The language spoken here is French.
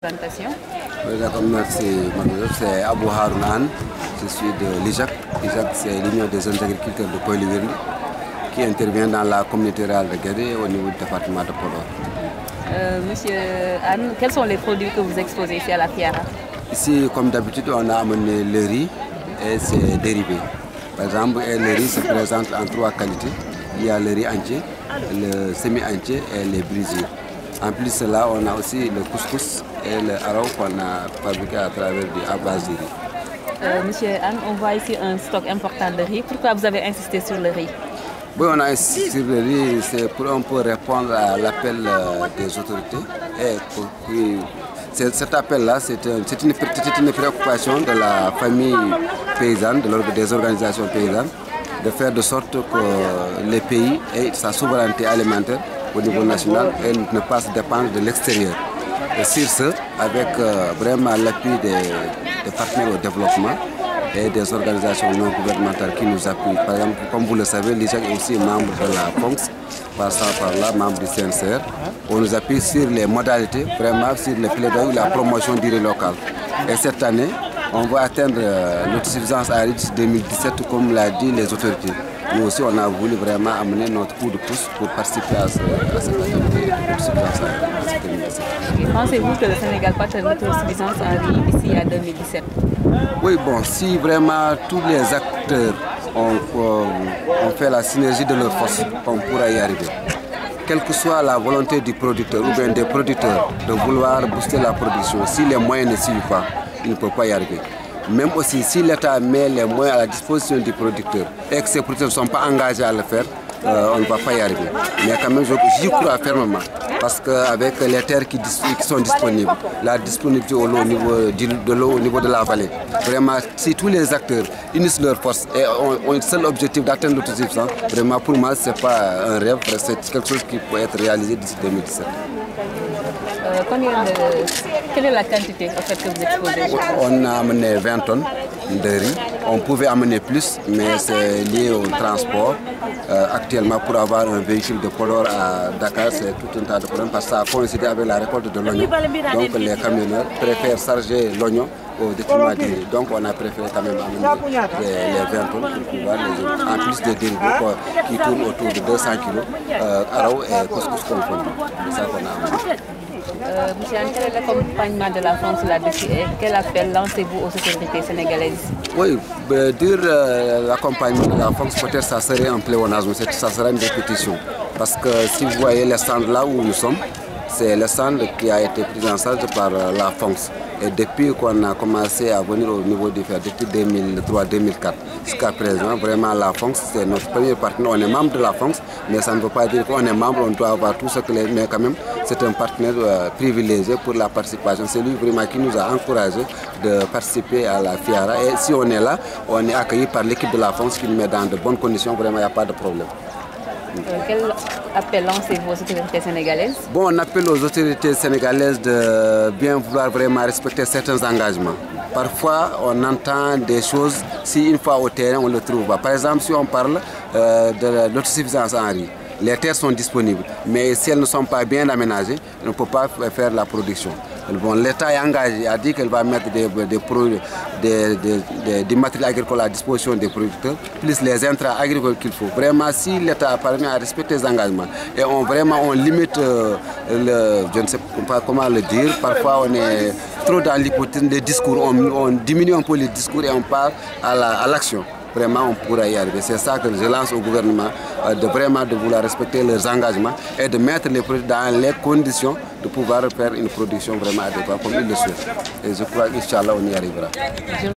Présentation. Merci, mademoiselle. C'est Abou Haroun. Je suis de l'IJAC. L'IJAC, c'est l'Union des jeunes agriculteurs de Polyvirne qui intervient dans la communauté rurale de Guédé au niveau du département de Podor. Monsieur Anne, quels sont les produits que vous exposez ici à la Fiara? Ici, comme d'habitude, on a amené le riz et ses dérivés. Par exemple, le riz se présente en 3 qualités. Il y a le riz entier, le semi-entier et les brisures. En plus de cela, on a aussi le couscous et le haro qu'on a fabriqué à travers à base de riz. Monsieur Anne, on voit ici un stock important de riz. Pourquoi vous avez insisté sur le riz? Oui, on a insisté sur le riz, c'est pour un peu répondre à l'appel des autorités. Cet appel-là, c'est une préoccupation de la famille paysanne, des organisations paysannes, de faire de sorte que les pays aient sa souveraineté alimentaire au niveau national et ne pas se dépendre de l'extérieur. Et sur ce, avec vraiment l'appui des partenaires au développement et des organisations non gouvernementales qui nous appuient. Par exemple, comme vous le savez, l'IJAC est aussi membre de la FONCS, passant par là, membre du CNCR. On nous appuie sur les modalités, vraiment sur les plaidoyers, la promotion du riz local. Et cette année, on va atteindre l'autosuffisance à riz 2017, comme l'a dit les autorités. Nous aussi, on a voulu vraiment amener notre coup de pouce pour participer à cette activité d'autosuffisance à riz 2017. Pensez-vous que le Sénégal peut atteindre l'autosuffisance en riz d'ici à 2017? Oui, bon, si vraiment tous les acteurs ont fait la synergie de leurs forces, on pourra y arriver. Quelle que soit la volonté du producteur ou bien des producteurs de vouloir booster la production, si les moyens ne suivent pas, il ne peut pas y arriver. Même aussi, si l'État met les moyens à la disposition du producteur et que ces producteurs ne sont pas engagés à le faire, on ne va pas y arriver. Mais quand même, j'y crois fermement. Parce qu'avec les terres qui sont disponibles, la disponibilité au de l'eau au niveau de la vallée, vraiment, si tous les acteurs unissent leurs forces et ont un seul objectif d'atteindre l'autosuffisance, vraiment, pour moi, ce n'est pas un rêve, c'est quelque chose qui peut être réalisé d'ici 2017. Quelle est la quantité en fait, que vous exposez? On a amené 20 tonnes de riz. On pouvait amener plus, mais c'est lié au transport. Actuellement, pour avoir un véhicule de Podor à Dakar, c'est tout un tas de problèmes parce que ça a coïncidé avec la récolte de l'oignon. Donc les camionneurs préfèrent charger l'oignon au détriment du riz. Donc on a préféré quand même amener les 20 tonnes pour pouvoir les autres. En plus des dérivés qui tournent autour de 200 kg, haro et couscous confondus. C'est ça qu'on a amené. Monsieur Anne, quel est l'accompagnement de la France là-dessus et quel appel lancez-vous aux autorités sénégalaises? Oui, dire l'accompagnement de la France, peut-être ça serait un pléonasme, ça serait une répétition. Parce que si vous voyez le stand là où nous sommes, c'est le stand qui a été pris en charge par la FONCS. Et depuis qu'on a commencé à venir au niveau du FER, depuis 2003-2004 jusqu'à présent, vraiment la FONCS, c'est notre premier partenaire. On est membre de la FONCS, mais ça ne veut pas dire qu'on est membre, on doit avoir tout ce que les... Mais quand même, c'est un partenaire privilégié pour la participation. C'est lui vraiment qui nous a encouragés de participer à la Fiara. Et si on est là, on est accueilli par l'équipe de la FONCS qui nous met dans de bonnes conditions, vraiment il n'y a pas de problème. Quel appel lancez-vous aux autorités sénégalaises? Bon, on appelle aux autorités sénégalaises de bien vouloir vraiment respecter certains engagements. Parfois, on entend des choses, si une fois au terrain, on ne le trouve pas. Par exemple, si on parle de l'autosuffisance en riz, les terres sont disponibles, mais si elles ne sont pas bien aménagées, on ne peut pas faire la production. Bon, l'État est engagé, a dit qu'elle va mettre des matériels agricoles à disposition des producteurs, plus les intrants agricoles qu'il faut. Vraiment, si l'État parvient à respecter les engagements et on limite, je ne sais pas comment le dire, parfois on est trop dans l'hypothèse des discours, on diminue un peu les discours et on part à l'action. Vraiment, on pourra y arriver. C'est ça que je lance au gouvernement, de vouloir respecter leurs engagements et de mettre les produits dans les conditions de pouvoir faire une production vraiment adéquate comme ils le souhaitent. Et je crois qu'Inch'Allah, on y arrivera.